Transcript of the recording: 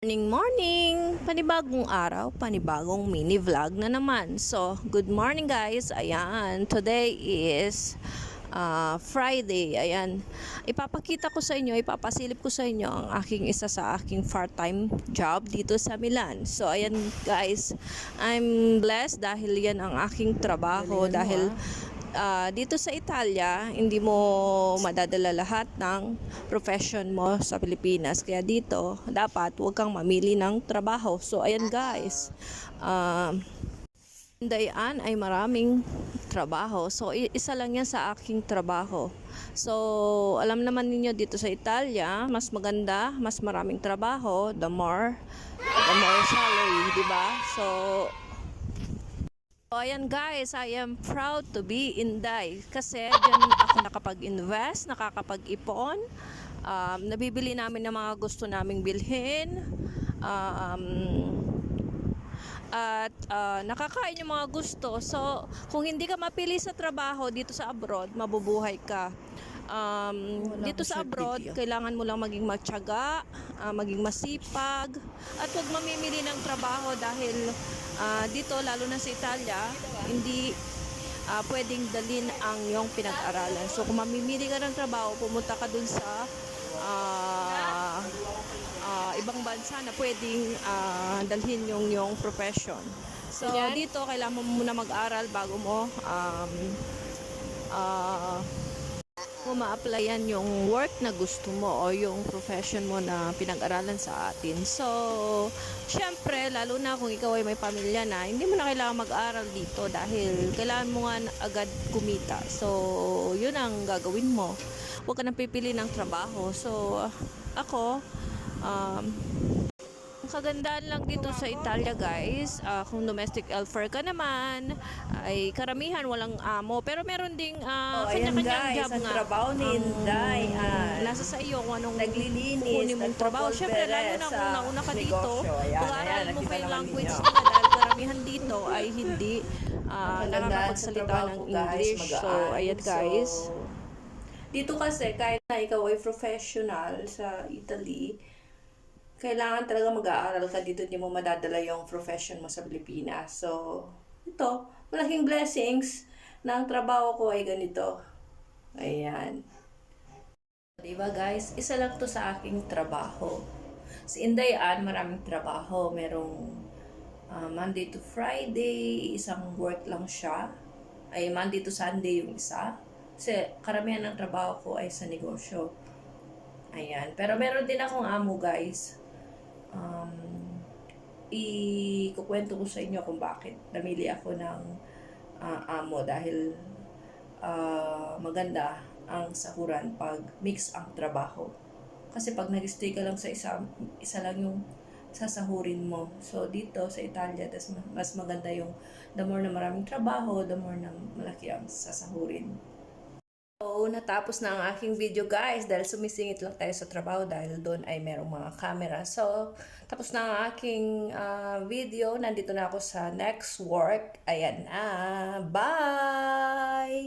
Morning, morning! Panibagong araw, panibagong mini vlog na naman. So, good morning guys. Ayan, today is Friday. Ayan, ipapakita ko sa inyo, ipapasilip ko sa inyo ang isa sa aking part-time job dito sa Milan. So, ayan guys, I'm blessed dahil yan ang aking trabaho. Dahil dito sa Italia, hindi mo madadala lahat ng profession mo sa Pilipinas. Kaya dito, dapat huwag kang mamili ng trabaho. So, ayan guys. Dayaan ay maraming trabaho. So, isa lang yan sa aking trabaho. So, alam naman ninyo dito sa Italia, mas maganda, mas maraming trabaho, the more salary, di ba? So, ayan guys, I am proud to be Inday kasi dyan ako nakapag-invest, nakakapag-ipon, nabibili namin ng mga gusto naming bilhin, at nakakain yung mga gusto. So, kung hindi ka mapili sa trabaho dito sa abroad, mabubuhay ka. Dito sa abroad, kailangan mo lang maging matyaga, maging masipag, at huwag mamimili ng trabaho dahil dito, lalo na sa Italia, hindi pwedeng dalhin ang iyong pinag-aralan. So, kung mamimili ka ng trabaho, pumunta ka dun sa ibang bansa na pwedeng dalhin yung iyong profession. So, dito, kailangan mo muna mag-aral bago mo ma-applyan yung work na gusto mo o yung profession mo na pinag-aralan sa atin. So, syempre, lalo na kung ikaw ay may pamilya na, hindi mo na kailangan mag-aral dito dahil kailangan mo nga agad kumita. So, yun ang gagawin mo. Huwag ka nang pipili ng trabaho. So, ako, ang kagandahan lang dito sa Italia guys, kung domestic helper ka naman, ay karamihan walang amo. Pero meron ding kanya-kanyang job ang nga. trabaho ni Inday. Nasa sa iyo kung anong Naglilinis, kukunin mong trabaho. Siyempre, lalo na kung nauna ka dito, pag-aaralan mo pa yung language nila dahil karamihan dito ay hindi nakakapagsalita ng English. So, ayan guys. Dito kasi, kahit na ikaw ay professional sa Italy, kailangan talaga mag-aaral ka dito, hindi mo madadala yung profession mo sa Pilipinas. So, ito, malaking blessings na ang trabaho ko ay ganito. Ayan. Diba guys, isa lang to sa aking trabaho. Si Indayaan, maraming trabaho. Merong Monday to Friday, isang work lang siya. Ay Monday to Sunday yung isa. Kasi karamihan ng trabaho ko ay sa negosyo. Ayan. Pero meron din akong amo guys. Ikukwento ko sa inyo kung bakit namili ako ng amo dahil maganda ang sahuran pag mix ang trabaho. Kasi pag nag-stay ka lang sa isa lang yung sasahurin mo. So dito sa Italia, mas maganda yung the more na maraming trabaho, the more na malaki ang sasahurin. So, natapos na ang aking video guys dahil sumisingit lang tayo sa trabaho dahil doon ay merong mga camera. So, tapos na ang aking video. Nandito na ako sa next work. Ayan na. Bye!